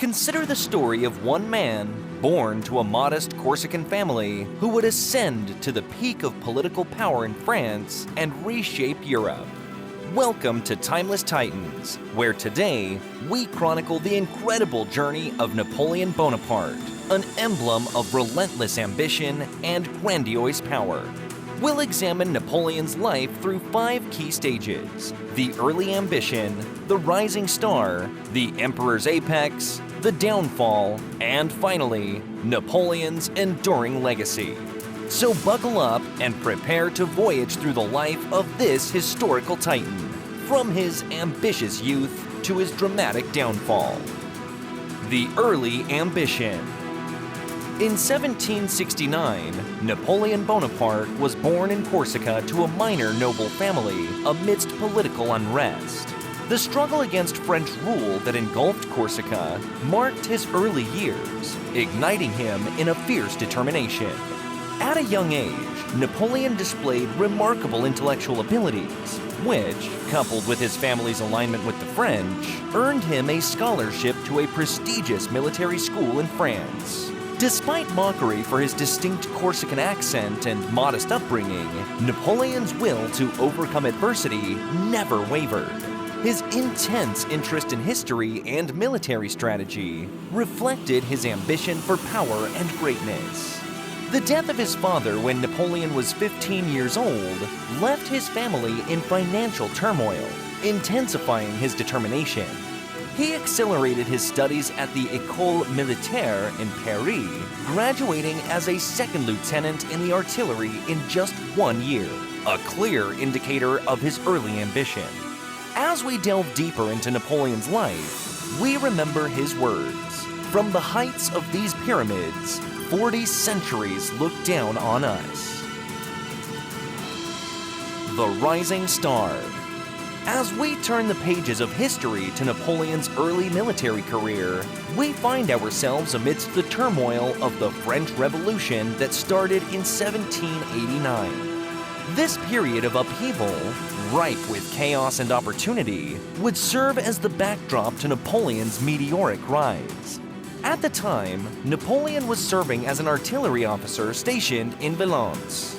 Consider the story of one man born to a modest Corsican family who would ascend to the peak of political power in France and reshape Europe. Welcome to Timeless Titans, where today we chronicle the incredible journey of Napoleon Bonaparte, an emblem of relentless ambition and grandiose power. We'll examine Napoleon's life through 5 key stages: the early ambition, the rising star, the emperor's apex, the downfall, and finally, Napoleon's enduring legacy. So buckle up and prepare to voyage through the life of this historical titan, from his ambitious youth to his dramatic downfall. The early ambition. In 1769, Napoleon Bonaparte was born in Corsica to a minor noble family amidst political unrest. The struggle against French rule that engulfed Corsica marked his early years, igniting him in a fierce determination. At a young age, Napoleon displayed remarkable intellectual abilities, which, coupled with his family's alignment with the French, earned him a scholarship to a prestigious military school in France. Despite mockery for his distinct Corsican accent and modest upbringing, Napoleon's will to overcome adversity never wavered. His intense interest in history and military strategy reflected his ambition for power and greatness. The death of his father when Napoleon was 15 years old left his family in financial turmoil, intensifying his determination. He accelerated his studies at the École Militaire in Paris, graduating as a second lieutenant in the artillery in just 1 year, a clear indicator of his early ambition. As we delve deeper into Napoleon's life, we remember his words: "From the heights of these pyramids, 40 centuries look down on us." The rising star. As we turn the pages of history to Napoleon's early military career, we find ourselves amidst the turmoil of the French Revolution that started in 1789. This period of upheaval, ripe with chaos and opportunity, would serve as the backdrop to Napoleon's meteoric rise. At the time, Napoleon was serving as an artillery officer stationed in Valence.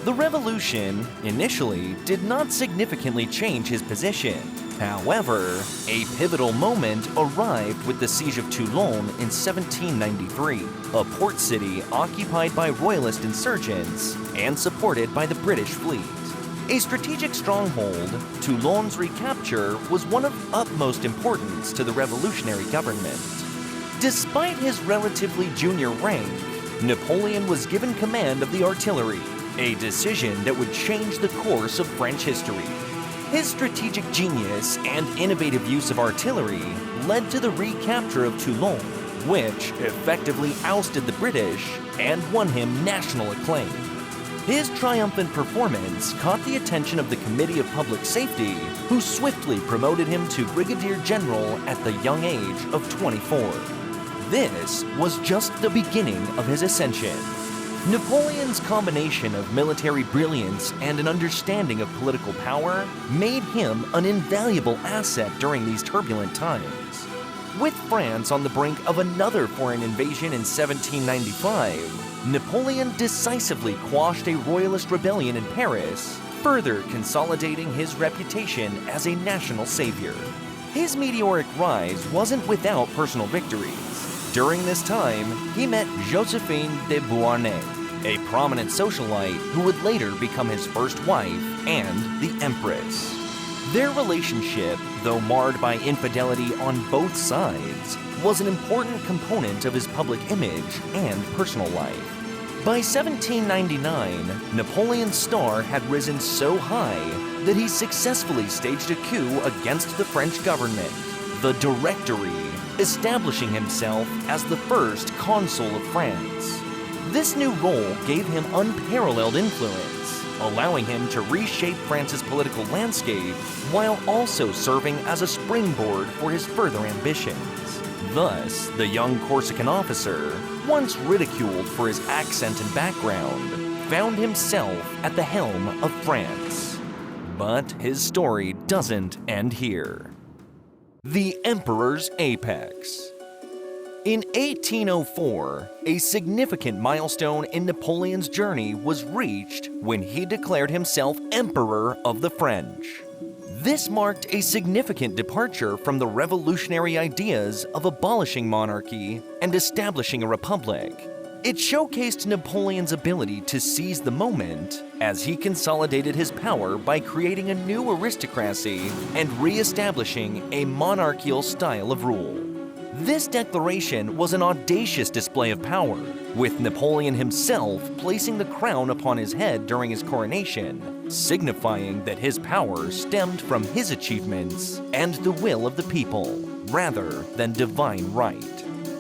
The revolution, initially, did not significantly change his position. However, a pivotal moment arrived with the siege of Toulon in 1793, a port city occupied by royalist insurgents and supported by the British fleet. A strategic stronghold, Toulon's recapture was one of utmost importance to the revolutionary government. Despite his relatively junior rank, Napoleon was given command of the artillery, a decision that would change the course of French history. His strategic genius and innovative use of artillery led to the recapture of Toulon, which effectively ousted the British and won him national acclaim. His triumphant performance caught the attention of the Committee of Public Safety, who swiftly promoted him to Brigadier General at the young age of 24. This was just the beginning of his ascension. Napoleon's combination of military brilliance and an understanding of political power made him an invaluable asset during these turbulent times. With France on the brink of another foreign invasion in 1795, Napoleon decisively quashed a royalist rebellion in Paris, further consolidating his reputation as a national savior. His meteoric rise wasn't without personal victories. During this time, he met Josephine de Beauharnais, a prominent socialite who would later become his first wife and the Empress. Their relationship, though marred by infidelity on both sides, was an important component of his public image and personal life. By 1799, Napoleon's star had risen so high that he successfully staged a coup against the French government, the Directory, establishing himself as the first consul of France. This new role gave him unparalleled influence, allowing him to reshape France's political landscape while also serving as a springboard for his further ambitions. Thus, the young Corsican officer, once ridiculed for his accent and background, found himself at the helm of France. But his story doesn't end here. The Emperor's Apex. In 1804, a significant milestone in Napoleon's journey was reached when he declared himself Emperor of the French. This marked a significant departure from the revolutionary ideas of abolishing monarchy and establishing a republic. It showcased Napoleon's ability to seize the moment as he consolidated his power by creating a new aristocracy and re-establishing a monarchical style of rule. This declaration was an audacious display of power, with Napoleon himself placing the crown upon his head during his coronation, signifying that his power stemmed from his achievements and the will of the people, rather than divine right.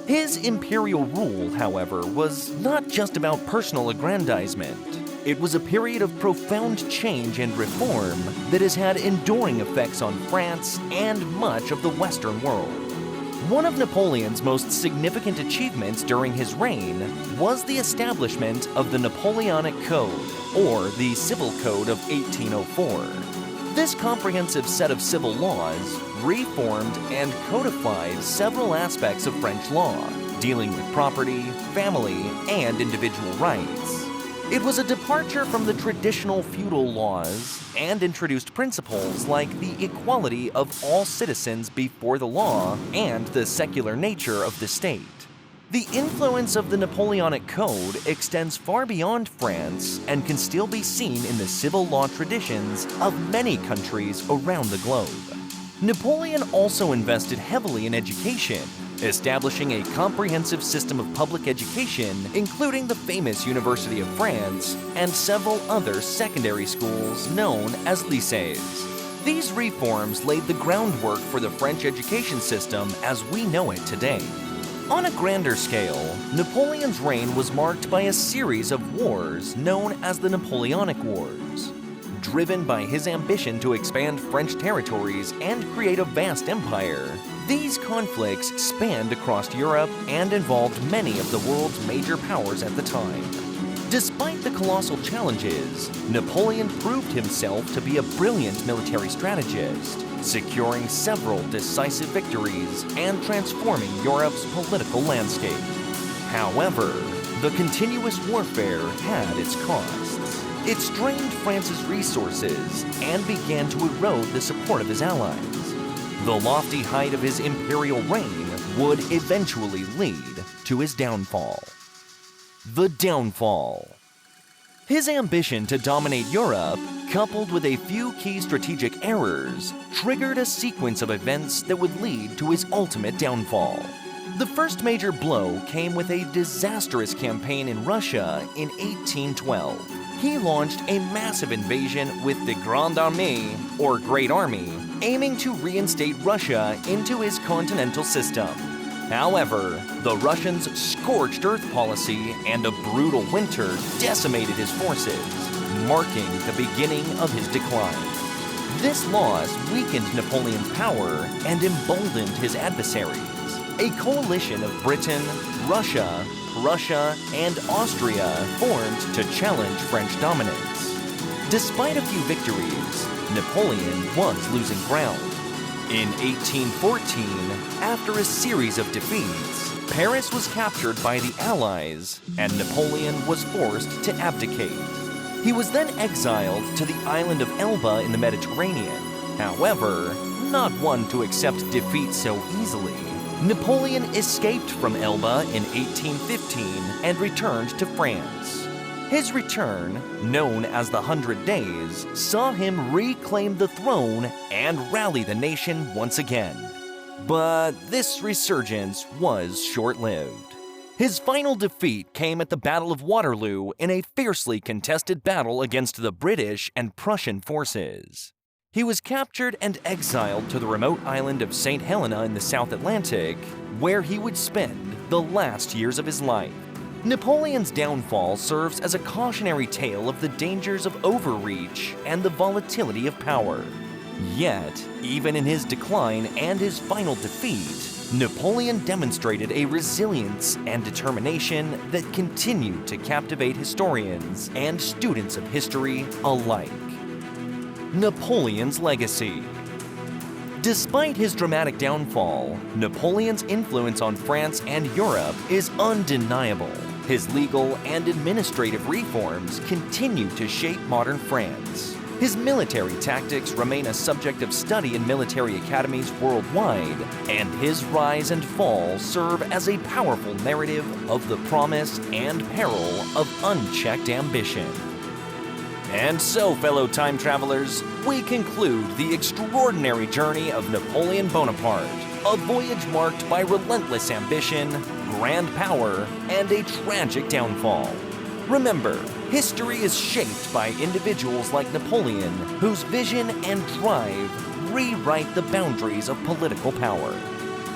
His imperial rule, however, was not just about personal aggrandizement. It was a period of profound change and reform that has had enduring effects on France and much of the Western world. One of Napoleon's most significant achievements during his reign was the establishment of the Napoleonic Code, or the Civil Code of 1804. This comprehensive set of civil laws reformed and codified several aspects of French law, dealing with property, family, and individual rights. It was a departure from the traditional feudal laws and introduced principles like the equality of all citizens before the law and the secular nature of the state. The influence of the Napoleonic Code extends far beyond France and can still be seen in the civil law traditions of many countries around the globe. Napoleon also invested heavily in education, establishing a comprehensive system of public education, including the famous University of France and several other secondary schools known as lycées. These reforms laid the groundwork for the French education system as we know it today. On a grander scale, Napoleon's reign was marked by a series of wars known as the Napoleonic Wars. Driven by his ambition to expand French territories and create a vast empire, these conflicts spanned across Europe and involved many of the world's major powers at the time. Despite the colossal challenges, Napoleon proved himself to be a brilliant military strategist, securing several decisive victories and transforming Europe's political landscape. However, the continuous warfare had its costs. It strained France's resources and began to erode the support of his allies. The lofty height of his imperial reign would eventually lead to his downfall. The downfall. His ambition to dominate Europe, coupled with a few key strategic errors, triggered a sequence of events that would lead to his ultimate downfall. The first major blow came with a disastrous campaign in Russia in 1812. He launched a massive invasion with the Grande Armée, or Great Army, aiming to reinstate Russia into his continental system. However, the Russians' scorched earth policy and a brutal winter decimated his forces, marking the beginning of his decline. This loss weakened Napoleon's power and emboldened his adversaries. A coalition of Britain, Russia, Prussia, and Austria formed to challenge French dominance. Despite a few victories, Napoleon was losing ground. In 1814, after a series of defeats, Paris was captured by the Allies, and Napoleon was forced to abdicate. He was then exiled to the island of Elba in the Mediterranean. However, not one to accept defeat so easily, Napoleon escaped from Elba in 1815 and returned to France. His return, known as the 100 Days, saw him reclaim the throne and rally the nation once again. But this resurgence was short-lived. His final defeat came at the Battle of Waterloo in a fiercely contested battle against the British and Prussian forces. He was captured and exiled to the remote island of St. Helena in the South Atlantic, where he would spend the last years of his life. Napoleon's downfall serves as a cautionary tale of the dangers of overreach and the volatility of power. Yet, even in his decline and his final defeat, Napoleon demonstrated a resilience and determination that continue to captivate historians and students of history alike. Napoleon's legacy. Despite his dramatic downfall, Napoleon's influence on France and Europe is undeniable. His legal and administrative reforms continue to shape modern France. His military tactics remain a subject of study in military academies worldwide, and his rise and fall serve as a powerful narrative of the promise and peril of unchecked ambition. And so, fellow time travelers, we conclude the extraordinary journey of Napoleon Bonaparte, a voyage marked by relentless ambition, grand power, and a tragic downfall. Remember, history is shaped by individuals like Napoleon, whose vision and drive rewrite the boundaries of political power.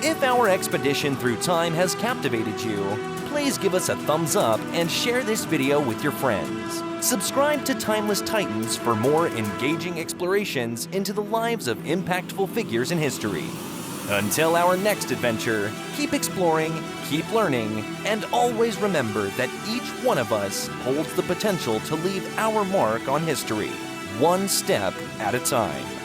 If our expedition through time has captivated you, please give us a thumbs up and share this video with your friends. Subscribe to Timeless Titans for more engaging explorations into the lives of impactful figures in history. Until our next adventure, keep exploring, keep learning, and always remember that each one of us holds the potential to leave our mark on history, one step at a time.